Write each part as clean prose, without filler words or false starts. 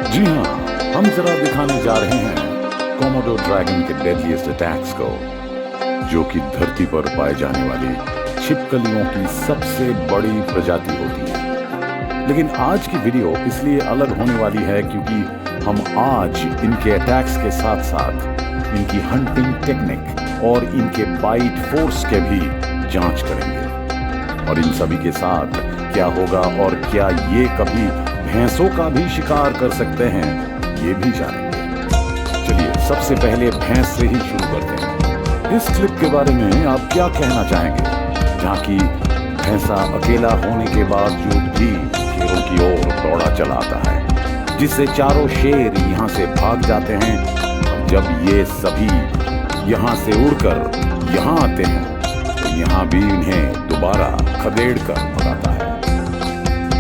जी हाँ, हम जरा दिखाने जा रहे हैं कोमोडो ड्रैगन के डेडलीस्ट अटैक्स को, जो कि धरती पर पाए जाने वाली छिपकलियों की सबसे बड़ी प्रजाति होती है। लेकिन आज की वीडियो इसलिए अलग होने वाली है क्योंकि हम आज इनके अटैक्स के साथ साथ इनकी हंटिंग टेक्निक और इनके बाइट फोर्स के भी जांच करेंगे। और इन सभी के साथ क्या होगा और क्या ये कभी भैंसों का भी शिकार कर सकते हैं, ये भी जानेंगे। चलिए सबसे पहले भैंस से ही शुरू करते हैं। इस क्लिप के बारे में आप क्या कहना चाहेंगे, जहाँ की भैंसा अकेला होने के बावजूद भी शेरों की ओर दौड़ा चला आता है, जिससे चारों शेर यहाँ से भाग जाते हैं। और जब ये सभी यहाँ से उड़कर यहाँ आते हैं तो यहाँ भी इन्हें दोबारा खदेड़ कर भगाता है।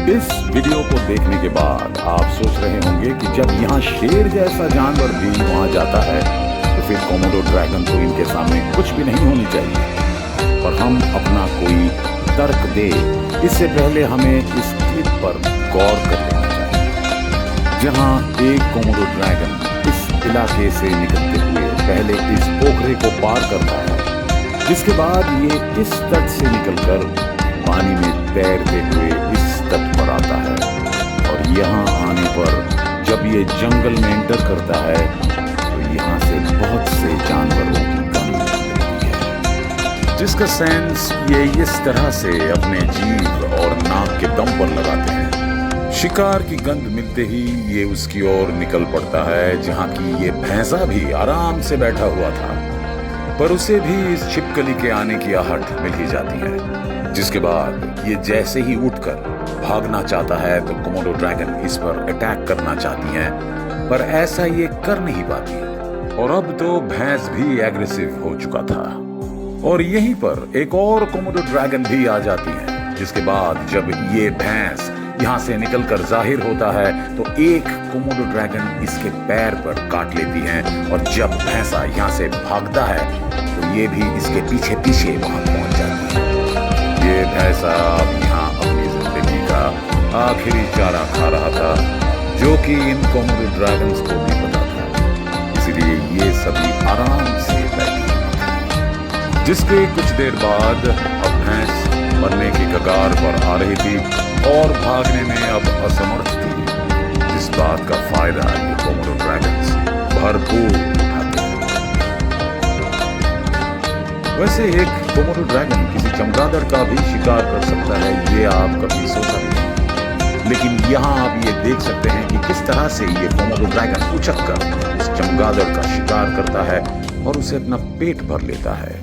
इस वीडियो को देखने के बाद आप सोच रहे होंगे कि जब यहाँ शेर जैसा जानवर भी वहां जाता है तो फिर कोमोडो ड्रैगन तो इनके सामने कुछ भी नहीं होनी चाहिए। और हम अपना कोई तर्क दे इससे पहले हमें इस क्लिप पर गौर कर लेना चाहिए, जहां एक कोमोडो ड्रैगन इस इलाके से निकलते हुए पहले इस पोखरे को पार करता है, जिसके बाद ये इस तट से निकलकर पानी में तैरते हुए इस तट पर आता है। और यहाँ आने पर जब ये जंगल में एंटर करता है तो यहाँ से बहुत से जानवरों की गंध मिलती है, जिसका सेंस ये इस तरह से अपने जीभ और नाक के दम पर लगाते हैं। शिकार की गंध मिलते ही ये उसकी ओर निकल पड़ता है, जहाँ की ये भैंसा भी आराम से बैठा हुआ था, पर उसे भी इस छिपकली के आने की आहट मिल ही जाती है। जिसके बाद ये जैसे ही उठकर भागना चाहता है तो कोमोडो ड्रैगन इस पर अटैक करना चाहती है, पर ऐसा ये कर नहीं पाती। और अब तो भैंस भी एग्रेसिव हो चुका था और यहीं पर एक और कोमोडो ड्रैगन भी आ जाती है, जिसके बाद जब ये भैंस यहाँ से निकलकर जाहिर होता है तो एक कोमोडो ड्रैगन इसके पैर पर काट लेती है। और जब भैंसा यहाँ से भागता है तो ये भी इसके पीछे पीछे वहां पहुंच जाती है। ये भैंसा अब यहाँ अपनी जिंदगी का आखिरी चारा खा रहा था, जो कि इन कोमोडो ड्रैगन्स को भी पता था, इसलिए ये सभी आराम से बैठी थी। जिसके कुछ देर बाद अब भैंस मरने की कगार पर आ रही थी और भागने में अब असमर्थ थी, जिस बात का फायदा ये कोमोडो ड्रैगन्स भरपूर उठाते हैं। वैसे एक कोमोडो ड्रैगन किसी चमगादड़ का भी शिकार कर सकता है, ये आप कभी सोचा नहीं, लेकिन यहाँ आप ये देख सकते हैं कि किस तरह से ये कोमोडो ड्रैगन उछक कर उस चमगादड़ का शिकार करता है और उसे अपना पेट भर लेता है।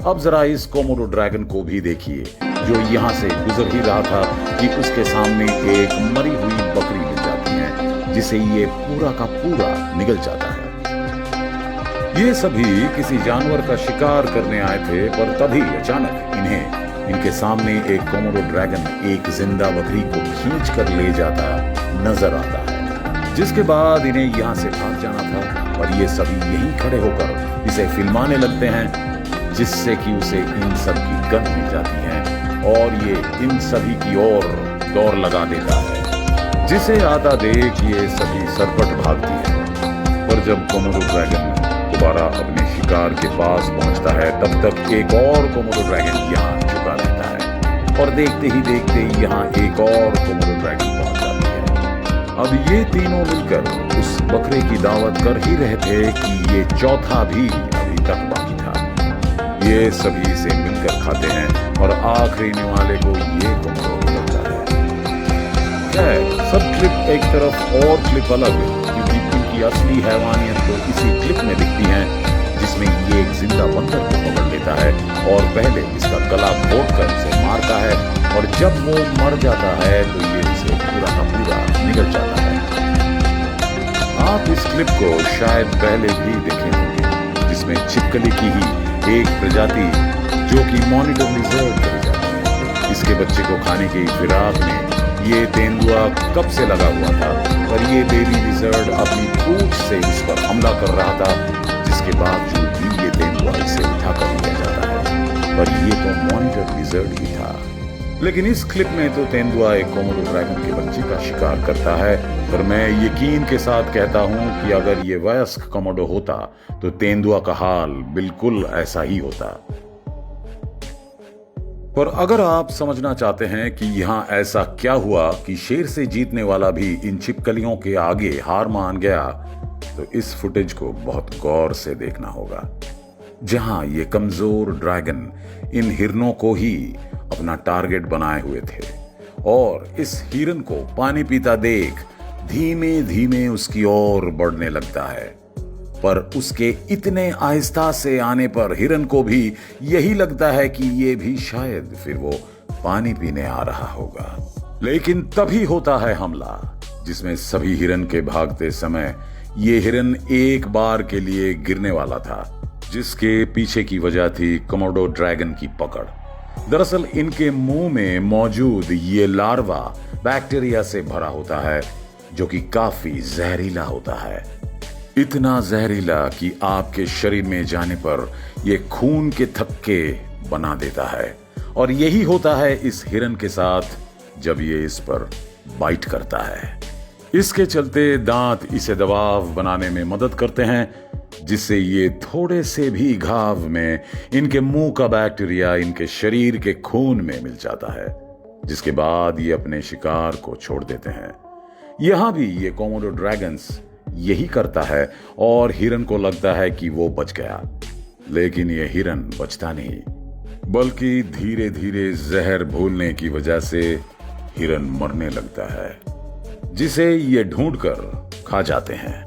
अब जरा इस कोमोडो ड्रैगन को भी देखिए, जो यहाँ से गुजर ही रहा था कि उसके सामने एक मरी हुई बकरी मिल जाती है, जिसे ये पूरा का पूरा निगल जाता है। ये सभी किसी जानवर का शिकार करने आए थे, पर तभी अचानक इन्हें इनके सामने एक कोमोडो ड्रैगन एक जिंदा बकरी को खींच कर ले जाता नजर आता है, जिसके बाद इन्हें यहाँ से भाग जाना था। और ये सभी यहीं खड़े होकर इसे फिल्माने लगते हैं, जिससे कि उसे इन सब की गंध मिल जाती है और ये इन सभी की ओर दौड़ लगा देता है, जिसे आता देख ये सभी सरपट भागती है। पर जब कोमोडो ड्रैगन दोबारा अपने शिकार के पास पहुंचता है, तब तक एक और कोमोडो ड्रैगन यहाँ झुका रहता है और देखते ही देखते यहाँ एक और कोमोडो ड्रैगन पहुंच जाती है। अब ये तीनों मिलकर उस बकरे की दावत कर ही रहे थे कि ये चौथा भी अभी तक बाकी था। ये सभी से मिलकर खाते हैं और आखिरी निवाले को ये कोमोडो मिलता है। खैर, सब क्लिप एक तरफ और क्लिप अलग, क्योंकि इनकी असली हैवानियत तो इसी क्लिप में दिखती है, जिसमें ये एक जिंदा बंदर को पकड़ लेता है और पहले इसका गला घोट कर उसे मारता है, और जब वो मर जाता है तो ये उसे पूरा का पूरा निगल जाता है। आप इस क्लिप को शायद पहले भी देखे होंगे, जिसमें छिपकली की ही एक प्रजाति जो कि मॉनिटर लिजर्ड कही जाती है, इसके बच्चे को खाने की फिराक में ये तेंदुआ कब से लगा हुआ था, पर ये बेबी लिजर्ड अपनी पूंछ से इस पर हमला कर रहा था, जिसके बावजूद भी ये तेंदुआ इसे उठाकर लिया जाता है। पर ये तो मॉनिटर लिजर्ड ही था। लेकिन इस क्लिप में तो तेंदुआ एक कोमोडो ड्रैगन के बच्चे का शिकार करता है, पर मैं यकीन के साथ कहता हूं कि अगर ये वयस्क कोमोडो होता तो तेंदुआ का हाल बिल्कुल ऐसा ही होता। पर अगर आप समझना चाहते हैं कि यहां ऐसा क्या हुआ कि शेर से जीतने वाला भी इन छिपकलियों के आगे हार मान गया, तो इस फुटेज को बहुत गौर से देखना होगा, जहां ये कमजोर ड्रैगन इन हिरनों को ही अपना टारगेट बनाए हुए थे और इस हिरन को पानी पीता देख धीमे धीमे उसकी ओर बढ़ने लगता है। पर उसके इतने आहिस्ता से आने पर हिरन को भी यही लगता है कि ये भी शायद फिर वो पानी पीने आ रहा होगा। लेकिन तभी होता है हमला, जिसमें सभी हिरन के भागते समय ये हिरन एक बार के लिए गिरने वाला था, जिसके पीछे की वजह थी कोमोडो ड्रैगन की पकड़। दरअसल इनके मुंह में मौजूद ये लार्वा बैक्टीरिया से भरा होता है, जो कि काफी जहरीला होता है। इतना जहरीला कि आपके शरीर में जाने पर यह खून के थक्के बना देता है। और यही होता है इस हिरन के साथ जब ये इस पर बाइट करता है। इसके चलते दांत इसे दबाव बनाने में मदद करते हैं, जिससे ये थोड़े से भी घाव में इनके मुंह का बैक्टीरिया इनके शरीर के खून में मिल जाता है, जिसके बाद ये अपने शिकार को छोड़ देते हैं। यहां भी ये कोमोडो ड्रैगन्स यही करता है और हिरन को लगता है कि वो बच गया, लेकिन ये हिरन बचता नहीं, बल्कि धीरे धीरे जहर घोलने की वजह से हिरन मरने लगता है, जिसे ये ढूंढकर खा जाते हैं।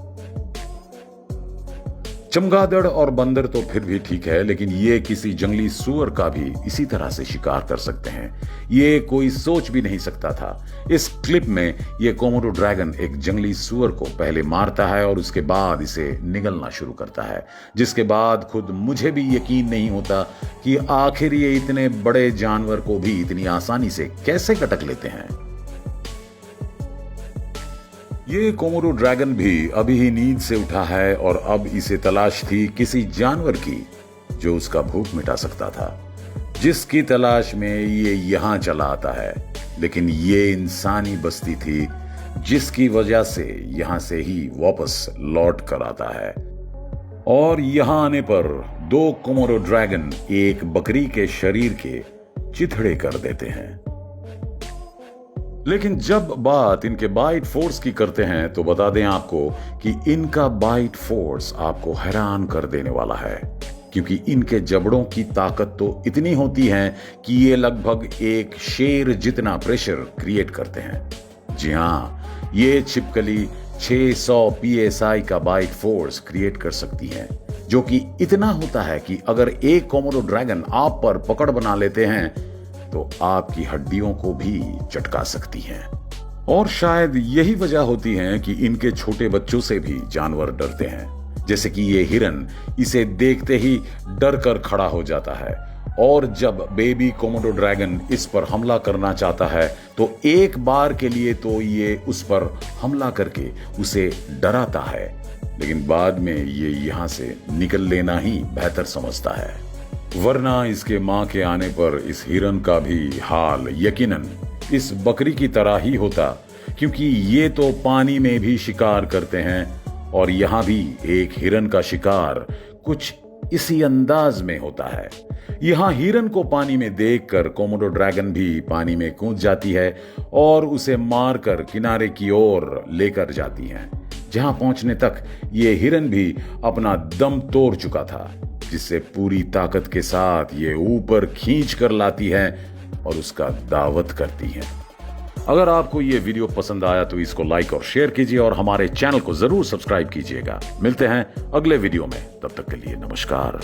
चमगादड़ और बंदर तो फिर भी ठीक है, लेकिन ये किसी जंगली सूअर का भी इसी तरह से शिकार कर सकते हैं, ये कोई सोच भी नहीं सकता था। इस क्लिप में ये कोमोडो ड्रैगन एक जंगली सूअर को पहले मारता है और उसके बाद इसे निगलना शुरू करता है, जिसके बाद खुद मुझे भी यकीन नहीं होता कि आखिर ये इतने बड़े जानवर को भी इतनी आसानी से कैसे कटक लेते हैं। ये कोमोडो ड्रैगन भी अभी ही नींद से उठा है और अब इसे तलाश थी किसी जानवर की जो उसका भूख मिटा सकता था, जिसकी तलाश में ये यहां चला आता है। लेकिन ये इंसानी बस्ती थी जिसकी वजह से यहां से ही वापस लौट कर आता है। और यहां आने पर दो कोमोडो ड्रैगन एक बकरी के शरीर के चिथड़े कर देते हैं। लेकिन जब बात इनके बाइट फोर्स की करते हैं तो बता दें आपको कि इनका बाइट फोर्स आपको हैरान कर देने वाला है, क्योंकि इनके जबड़ों की ताकत तो इतनी होती है कि ये लगभग एक शेर जितना प्रेशर क्रिएट करते हैं। जी हां, ये छिपकली 600 psi का बाइट फोर्स क्रिएट कर सकती है, जो कि इतना होता है कि अगर एक कोमोडो ड्रैगन आप पर पकड़ बना लेते हैं तो आपकी हड्डियों को भी चटका सकती हैं। और शायद यही वजह होती है कि इनके छोटे बच्चों से भी जानवर डरते हैं, जैसे कि ये हिरन इसे देखते ही डर कर खड़ा हो जाता है। और जब बेबी कोमोडो ड्रैगन इस पर हमला करना चाहता है तो एक बार के लिए तो ये उस पर हमला करके उसे डराता है, लेकिन बाद में ये यहां से निकल लेना ही बेहतर समझता है। वरना इसके मां के आने पर इस हिरन का भी हाल यकीनन इस बकरी की तरह ही होता, क्योंकि ये तो पानी में भी शिकार करते हैं और यहां भी एक हिरन का शिकार कुछ इसी अंदाज में होता है। यहां हिरन को पानी में देखकर कोमोडो ड्रैगन भी पानी में कूद जाती है और उसे मारकर किनारे की ओर लेकर जाती है, जहां पहुंचने तक ये हिरन भी अपना दम तोड़ चुका था, जिससे पूरी ताकत के साथ ये ऊपर खींच कर लाती है और उसका दावत करती है। अगर आपको ये वीडियो पसंद आया तो इसको लाइक और शेयर कीजिए और हमारे चैनल को जरूर सब्सक्राइब कीजिएगा। मिलते हैं अगले वीडियो में, तब तक के लिए नमस्कार।